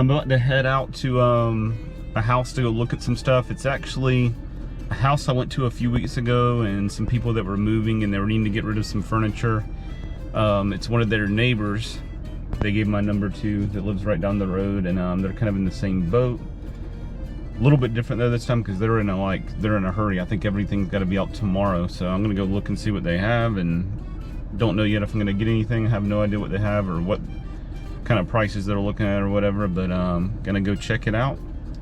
I'm about to head out to a house to go look at some stuff. It's actually a house I went to a few weeks ago, and some people that were moving and they were needing to get rid of some furniture. It's one of their neighbors they gave my number to that lives right down the road, and they're kind of in the same boat. A little bit different though this time because they're in a hurry. I think everything's got to be out tomorrow, so I'm gonna go look and see what they have, and don't know yet if I'm gonna get anything. I have no idea what they have or what kind of prices they're looking at or whatever, but gonna go check it out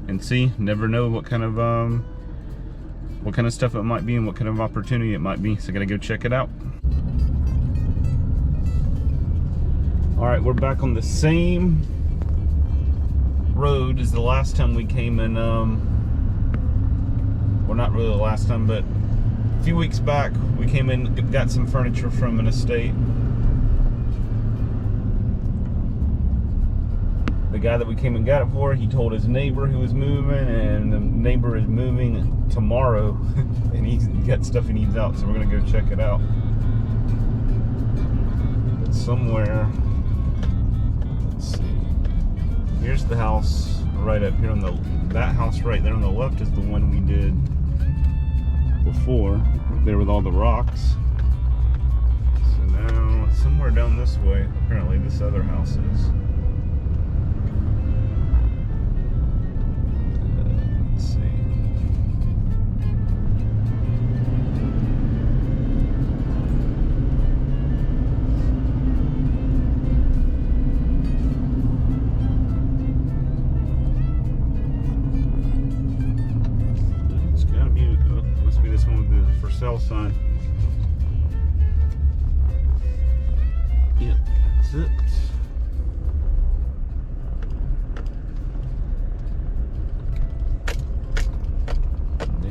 and see. Never know what kind of stuff it might be and what kind of opportunity it might be, so I gotta go check it out. All right, we're back on the same road as the last time we came in. Well, not really the last time, but a few weeks back we came in, got some furniture from an estate. The guy that we came and got it for, he told his neighbor who was moving, and the neighbor is moving tomorrow and he's got stuff he needs out, so we're gonna go check it out. It's somewhere, let's see, here's the house right up here on that house right there on the left is the one we did before, there with all the rocks. So now somewhere down this way apparently this other house is. Let's see. It's gotta be, must be this one with the for sale sign. Yep, that's it.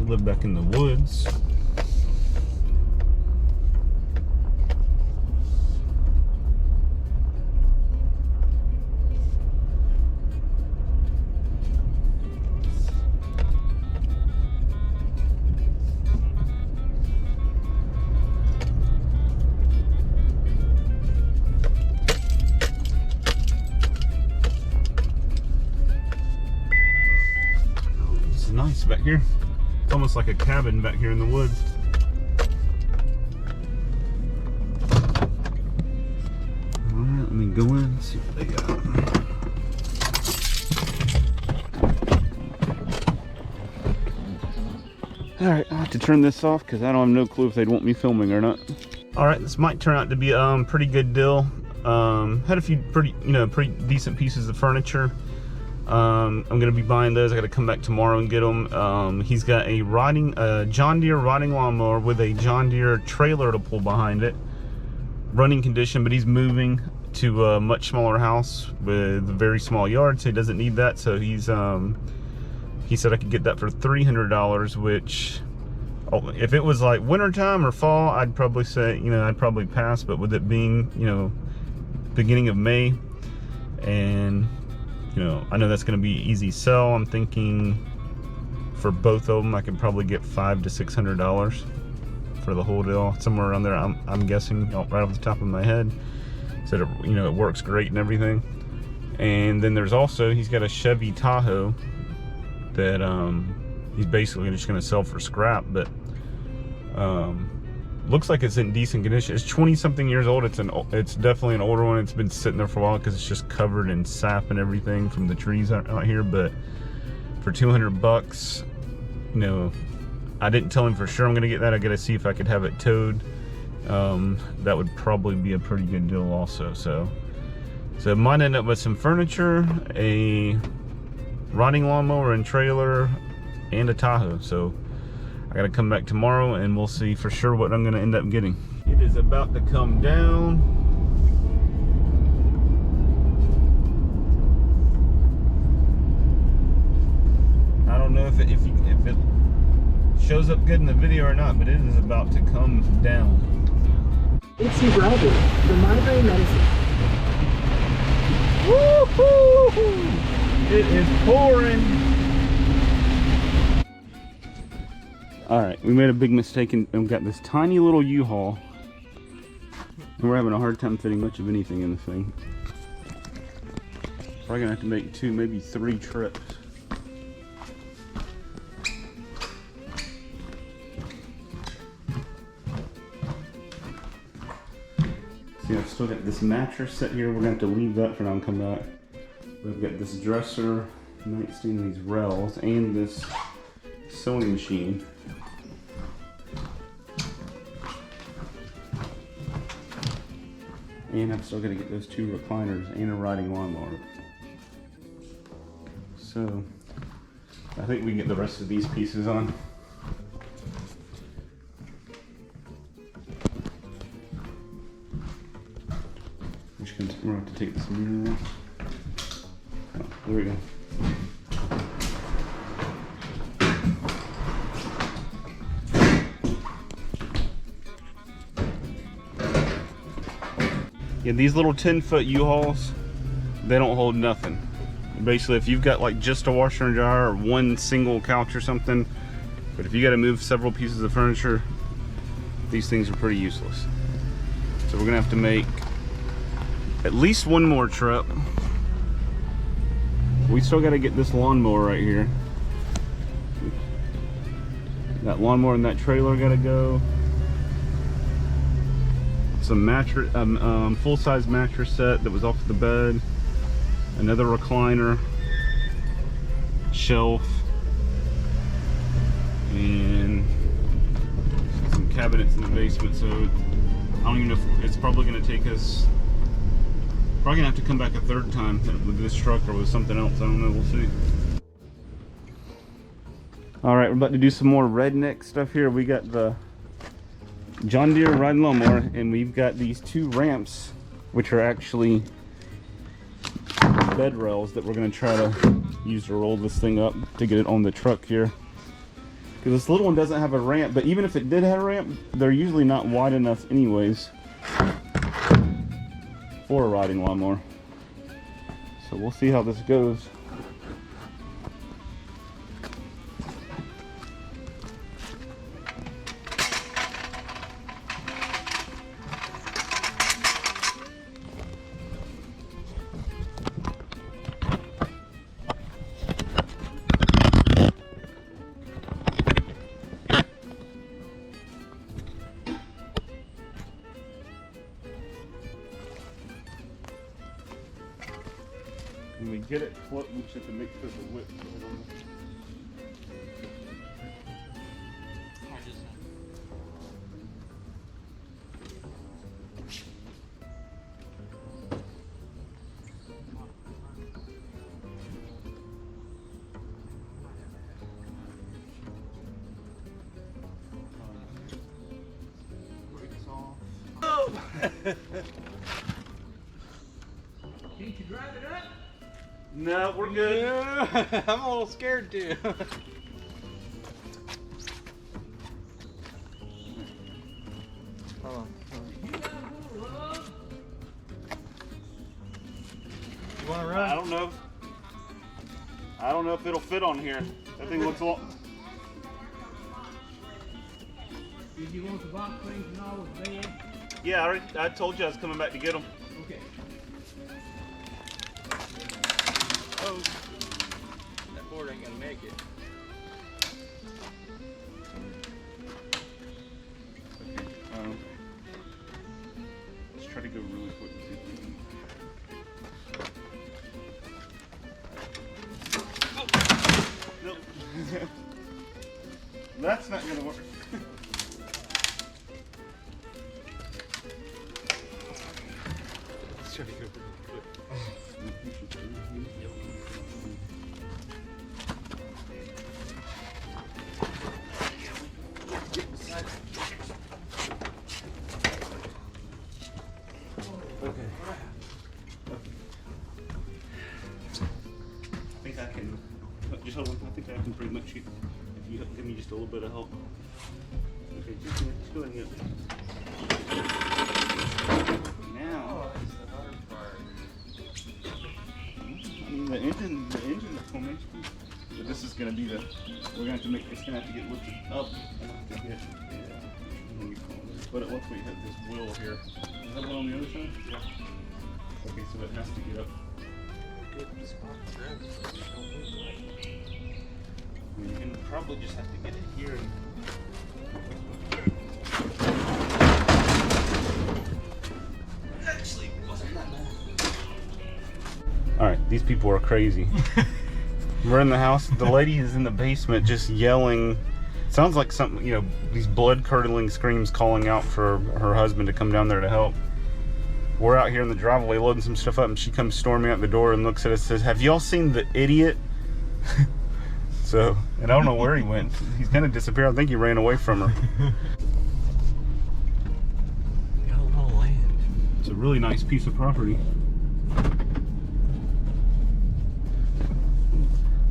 Live back in the woods. Oh, it's nice back here. It's almost like a cabin back here in the woods. Alright, let me go in and see what they got. Alright, I have to turn this off because I don't have no clue if they'd want me filming or not. Alright, this might turn out to be a pretty good deal. Had a few pretty decent pieces of furniture. I'm gonna be buying those. I gotta come back tomorrow and get them. He's got a John Deere riding lawnmower with a John Deere trailer to pull behind it, running condition, but he's moving to a much smaller house with a very small yard, so he doesn't need that. So he's he said I could get that for $300, which if it was like wintertime or fall, I'd probably say, I'd probably pass, but with it being, beginning of May, and I know that's going to be easy sell. I'm thinking for both of them, I could probably get $500 to $600 for the whole deal, somewhere around there. I'm guessing right off the top of my head. Said it works great and everything. And then there's also, he's got a Chevy Tahoe that he's basically just going to sell for scrap, but looks like it's in decent condition. It's 20-something years old. It's definitely an older one. It's been sitting there for a while because it's just covered in sap and everything from the trees out here. But for $200, I didn't tell him for sure I'm gonna get that. I gotta see if I could have it towed. That would probably be a pretty good deal also. So it might end up with some furniture, a riding lawnmower and trailer, and a Tahoe. So I gotta come back tomorrow and we'll see for sure what I'm gonna end up getting. It is about to come down. I don't know if it shows up good in the video or not, but it is about to come down. It's your brother, the Monterey medicine. Woo-hoo! It is pouring. Alright, we made a big mistake and got this tiny little U-Haul. And we're having a hard time fitting much of anything in this thing. Probably gonna have to make 2, maybe 3 trips. See, I've still got this mattress set here. We're gonna have to leave that for now and come back. We've got this dresser, nightstand, these rails, and this sewing machine. And I'm still gonna get those 2 recliners and a riding lawnmower. So, I think we can get the rest of these pieces on. We're gonna have to take this mirror off. Oh, there we go. Yeah, these little 10-foot U-Hauls, they don't hold nothing. Basically, if you've got like just a washer and dryer or one single couch or something, but if you got to move several pieces of furniture, these things are pretty useless. So we're gonna have to make at least 1 more trip. We still got to get this lawnmower right here. That lawnmower and that trailer got to go. Some mattress, full-size mattress set that was off the bed. Another recliner, shelf, and some cabinets in the basement. So I don't even know if it's probably going to take us. Probably gonna have to come back a 3rd time with this truck or with something else. I don't know, we'll see. All right, we're about to do some more redneck stuff here. We got the John Deere riding lawnmower, and we've got these 2 ramps, which are actually bed rails that we're gonna try to use to roll this thing up to get it on the truck here. Because this little one doesn't have a ramp, but even if it did have a ramp, they're usually not wide enough anyways for a riding lawnmower. So we'll see how this goes. When we get it flipped, we should have to make sure the width is on it. Can't you drive it up? No, we're good. Yeah, I'm a little scared too. Hold on. You want to run? I don't know. I don't know if it'll fit on here. That thing looks a lot. Did you want the box springs and all the bed? Yeah, I told you I was coming back to get them. Okay. Oh, that board ain't gonna make it. Okay, let's try to go really quick and see if we can. Nope. That's not gonna work. Let's try to go really quick. Okay. I think I can. Just hold on. I think I can pretty much. If you give me just a little bit of help. Okay, just go ahead and get it. Now. I mean, the engine is coming. But this is gonna be the. We're gonna have to make. It's gonna have to get lifted up. To get. But once we hit this wheel here, is that one on the other side? Yeah. Okay, so it has to get up good spot for us. Don't look like. You can probably just have to get it here. Actually, wasn't that bad. All right, these people are crazy. We're in the house. The lady is in the basement just yelling. Sounds like something, you know, these blood-curdling screams calling out for her husband to come down there to help. We're out here in the driveway loading some stuff up, and she comes storming out the door and looks at us and says, "Have y'all seen the idiot?" So, and I don't know where he went. He's kind of disappeared. I think he ran away from her. Got a lot of land. It's a really nice piece of property.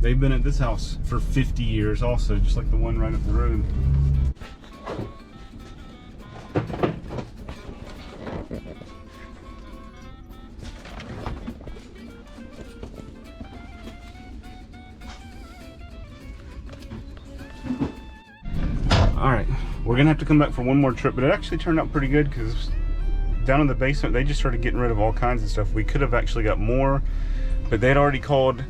They've been at this house for 50 years also, just like the one right up the road. All right, we're gonna have to come back for one more trip, but it actually turned out pretty good because down in the basement, they just started getting rid of all kinds of stuff. We could have actually got more, but they'd already called.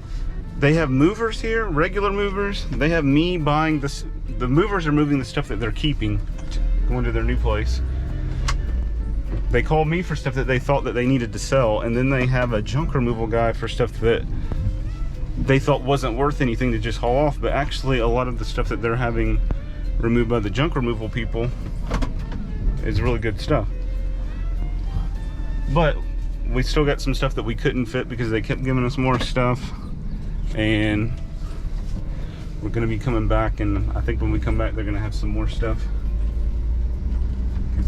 They have movers here, regular movers. They have me buying this. The movers are moving the stuff that they're keeping, going to their new place. They called me for stuff that they thought that they needed to sell, and then they have a junk removal guy for stuff that they thought wasn't worth anything to just haul off, but actually a lot of the stuff that they're having removed by the junk removal people is really good stuff. But we still got some stuff that we couldn't fit because they kept giving us more stuff. And we're gonna be coming back, and I think when we come back they're gonna have some more stuff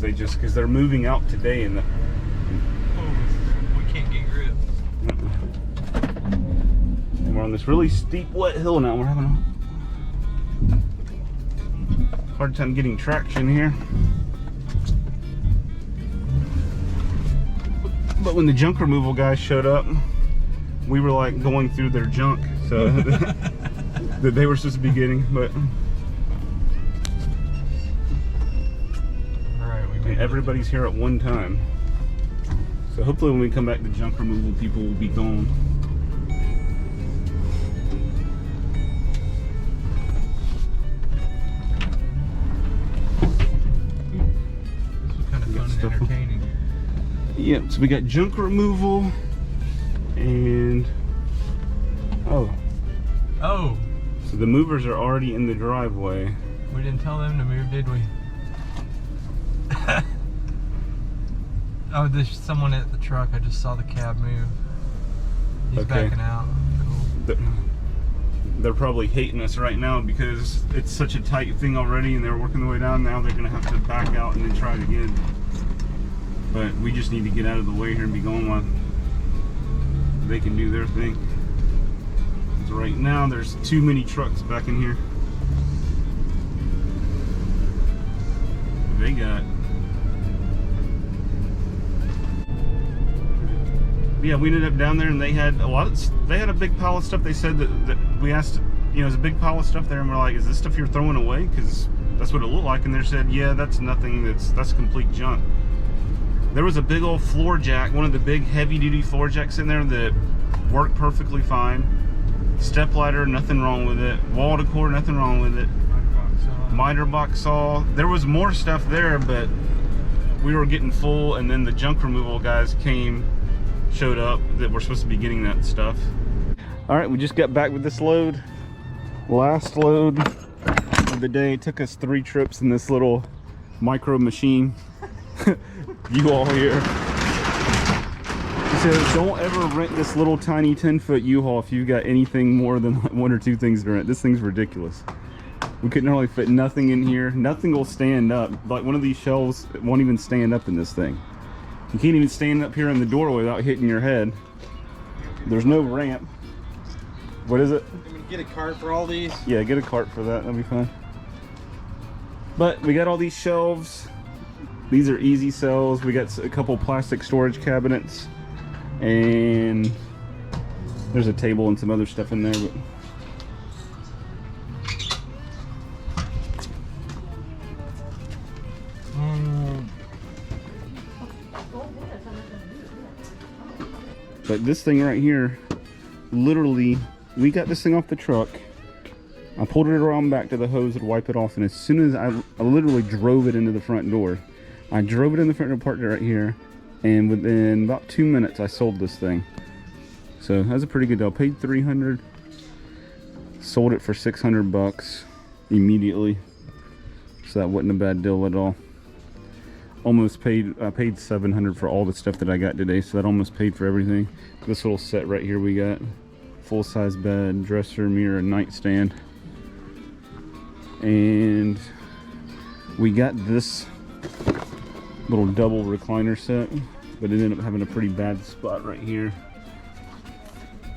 because they're moving out today. And we can't get grip. And we're on this really steep wet hill now. We're having a hard time getting traction here. But when the junk removal guys showed up, we were like going through their junk, so that they were supposed to be getting, but All right, we made everybody's here at one time. So hopefully when we come back, the junk removal people will be gone. This was kind of fun and entertaining. Yep, so we got junk removal and oh, so the movers are already in the driveway. We didn't tell them to move, did we? Oh, there's someone at the truck. I just saw the cab move. He's Okay. backing out. Cool. They're probably hating us right now because it's such a tight thing already, and they're working their way down. Now they're gonna have to back out and then try it again. But we just need to get out of the way here and be going while they can do their thing. So right now there's too many trucks back in here. They got, yeah, we ended up down there and they had a big pile of stuff. They said that we asked, you know, there's a big pile of stuff there, and we're like, is this stuff you're throwing away? Because that's what it looked like. And they said, yeah, that's nothing, that's complete junk. There was a big old floor jack, one of the big heavy duty floor jacks in there that worked perfectly fine. Step ladder, nothing wrong with it. Wall decor, nothing wrong with it. Miter box saw. There was more stuff there, but we were getting full, and then the junk removal guys showed up that we're supposed to be getting that stuff. All right, we just got back with this load. Last load of the day. It took us 3 trips in this little micro machine. UHaul here. He says, don't ever rent this little tiny 10-foot UHaul if you've got anything more than like 1 or 2 things to rent. This thing's ridiculous. We couldn't hardly fit nothing in here. Nothing will stand up. Like one of these shelves won't even stand up in this thing. You can't even stand up here in the doorway without hitting your head. There's no ramp. What is it? Can we get a cart for all these? Yeah, get a cart for that. That'll be fine. But we got all these shelves. These are easy sells. We got a couple plastic storage cabinets, and there's a table and some other stuff in there. But But this thing right here literally, we got this thing off the truck. I pulled it around back to the hose to wipe it off, and as soon as I literally drove it into the front door. I drove it in the front door, parked it right here, and within about 2 minutes I sold this thing. So that's a pretty good deal. Paid $300, sold it for $600 immediately. So that wasn't a bad deal at all. Almost paid, I paid $700 for all the stuff that I got today, so that almost paid for everything. This little set right here we got. Full-size bed, dresser, mirror, nightstand. And we got this little double recliner set, but it ended up having a pretty bad spot right here.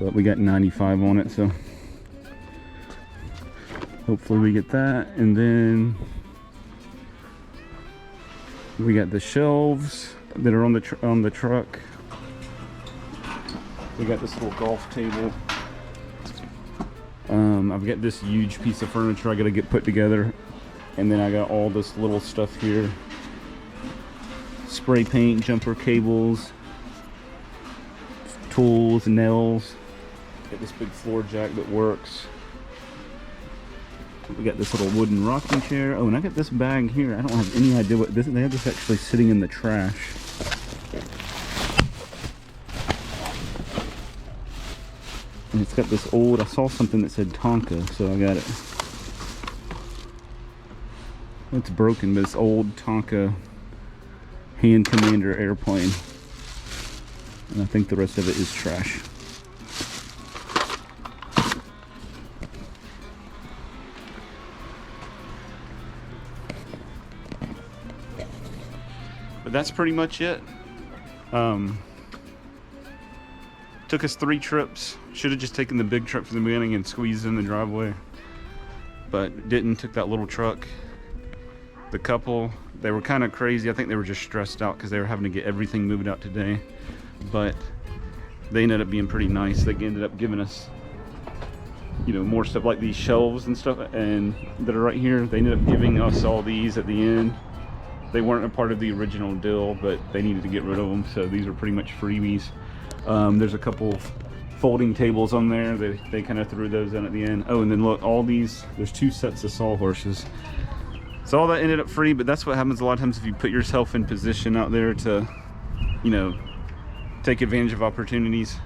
But we got 95 on it, so hopefully we get that. And then we got the shelves that are on the truck. We got this little golf table. I've got this huge piece of furniture I gotta get put together, and then I got all this little stuff here: spray paint, jumper cables, tools, nails. Got this big floor jack that works. We got this little wooden rocking chair. Oh, and I got this bag here. I don't have any idea what this is. They have this actually sitting in the trash. And it's got this old, I saw something that said Tonka, so I got it. It's broken, but it's old Tonka Hand Commander airplane. And I think the rest of it is trash. But that's pretty much it. Took us 3 trips. Should have just taken the big truck from the beginning and squeezed in the driveway, but didn't. Took that little truck. The couple, they were kind of crazy. I think they were just stressed out because they were having to get everything moved out today, but they ended up being pretty nice. They ended up giving us, you know, more stuff like these shelves and stuff, and that are right here. They ended up giving us all these at the end. They weren't a part of the original deal, but they needed to get rid of them, so these are pretty much freebies. There's a couple folding tables on there. They kind of threw those in at the end. Oh, and then look, all these, there's 2 sets of sawhorses. So all that ended up free, but that's what happens a lot of times if you put yourself in position out there to, you know, take advantage of opportunities.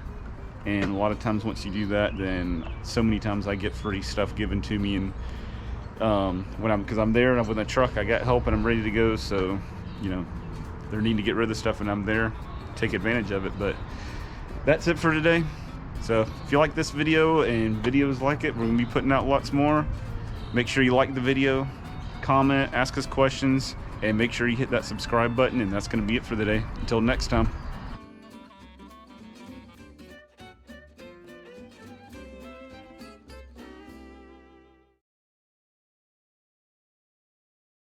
And a lot of times once you do that, then so many times I get free stuff given to me. And because I'm there and I'm with a truck, I got help and I'm ready to go. So, you know, they're needing to get rid of the stuff and I'm there, take advantage of it. But that's it for today. So if you like this video and videos like it, we're gonna be putting out lots more. Make sure you like the video, comment, ask us questions, and make sure you hit that subscribe button. And that's gonna be it for the day. Until next time.